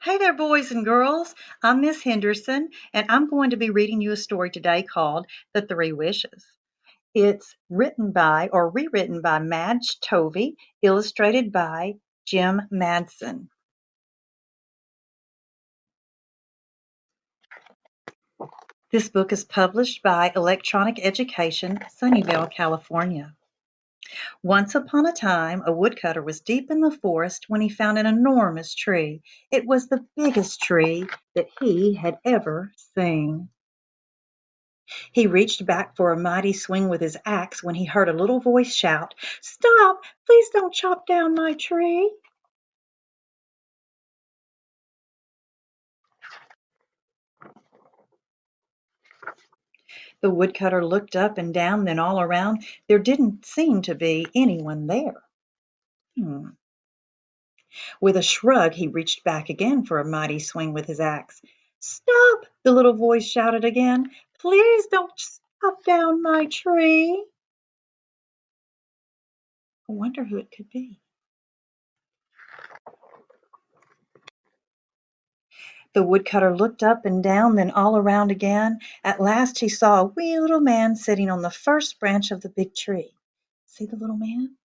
Hey there, boys and girls. I'm Ms Henderson, and I'm going to be reading you a story today called The Three Wishes. It's written by or rewritten by Madge Tovey, illustrated by Jim Madsen. This book is published by Electronic Education, Sunnyvale, California. Once upon a time, a woodcutter was deep in the forest when he found an enormous tree. It was the biggest tree that he had ever seen. He reached back for a mighty swing with his axe when he heard a little voice shout, "Stop! Please don't chop down my tree." The woodcutter looked up and down, then all around. There didn't seem to be anyone there. Hmm. With a shrug, he reached back again for a mighty swing with his axe. "Stop!" the little voice shouted again. "Please don't chop down my tree." I wonder who it could be. The woodcutter looked up and down, then all around again. At last he saw a wee little man sitting on the first branch of the big tree. See the little man?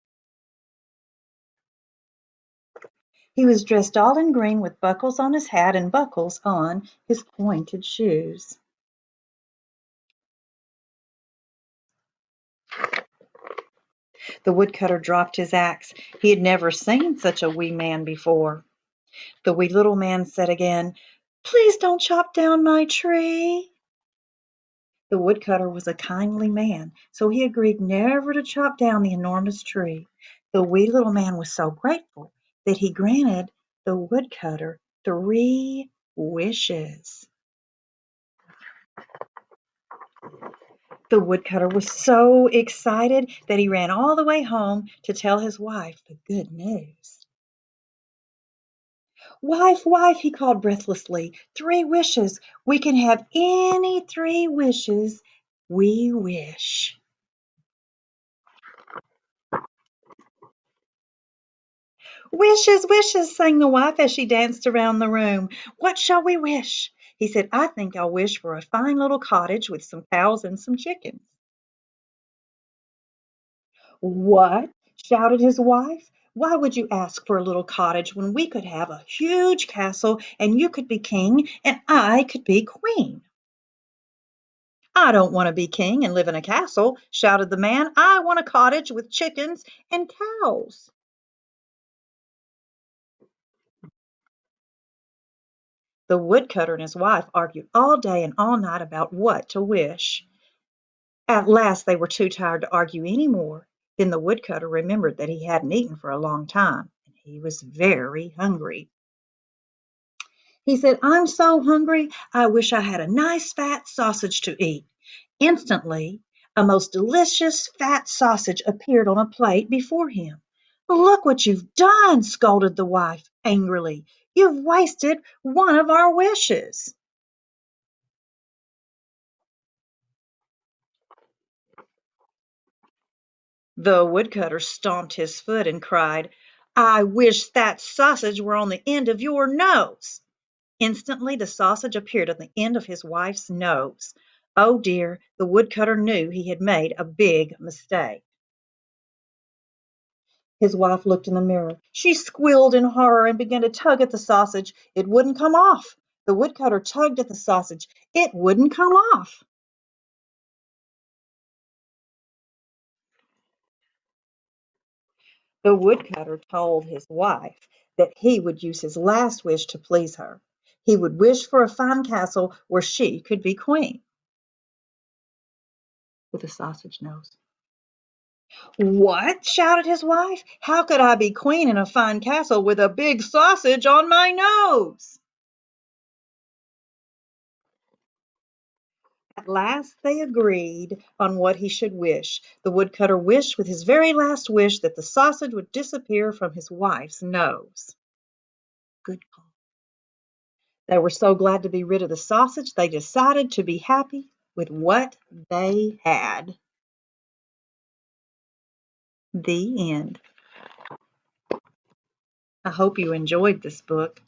He was dressed all in green with buckles on his hat and buckles on his pointed shoes. The woodcutter dropped his axe. He had never seen such a wee man before. The wee little man said again, "Please don't chop down my tree." The woodcutter was a kindly man, so he agreed never to chop down the enormous tree. The wee little man was so grateful that he granted the woodcutter three wishes. The woodcutter was so excited that he ran all the way home to tell his wife the good news. "Wife, wife," he called breathlessly, "three wishes. We can have any three wishes we wish." "Wishes, wishes," sang the wife as she danced around the room. "What shall we wish?" He said, "I think I'll wish for a fine little cottage with some cows and some chickens." "What?" shouted his wife. "Why would you ask for a little cottage when we could have a huge castle and you could be king and I could be queen?" "I don't want to be king and live in a castle," shouted the man. "I want a cottage with chickens and cows." The woodcutter and his wife argued all day and all night about what to wish. At last they were too tired to argue any more. Then the woodcutter remembered that he hadn't eaten for a long time, and he was very hungry. He said, "I'm so hungry, I wish I had a nice fat sausage to eat." Instantly, a most delicious fat sausage appeared on a plate before him. "Look what you've done," scolded the wife angrily. "You've wasted one of our wishes." The woodcutter stomped his foot and cried, "I wish that sausage were on the end of your nose." Instantly the sausage appeared on the end of his wife's nose. Oh dear, the woodcutter knew he had made a big mistake. His wife looked in the mirror. She squealed in horror and began to tug at the sausage. It wouldn't come off. The woodcutter tugged at the sausage. It wouldn't come off. The woodcutter told his wife that he would use his last wish to please her. He would wish for a fine castle where she could be queen with a sausage nose. "What?" shouted his wife. "How could I be queen in a fine castle with a big sausage on my nose?" At last they agreed on what he should wish. The woodcutter wished with his very last wish that the sausage would disappear from his wife's nose. Good call. They were so glad to be rid of the sausage, they decided to be happy with what they had. The end. I hope you enjoyed this book.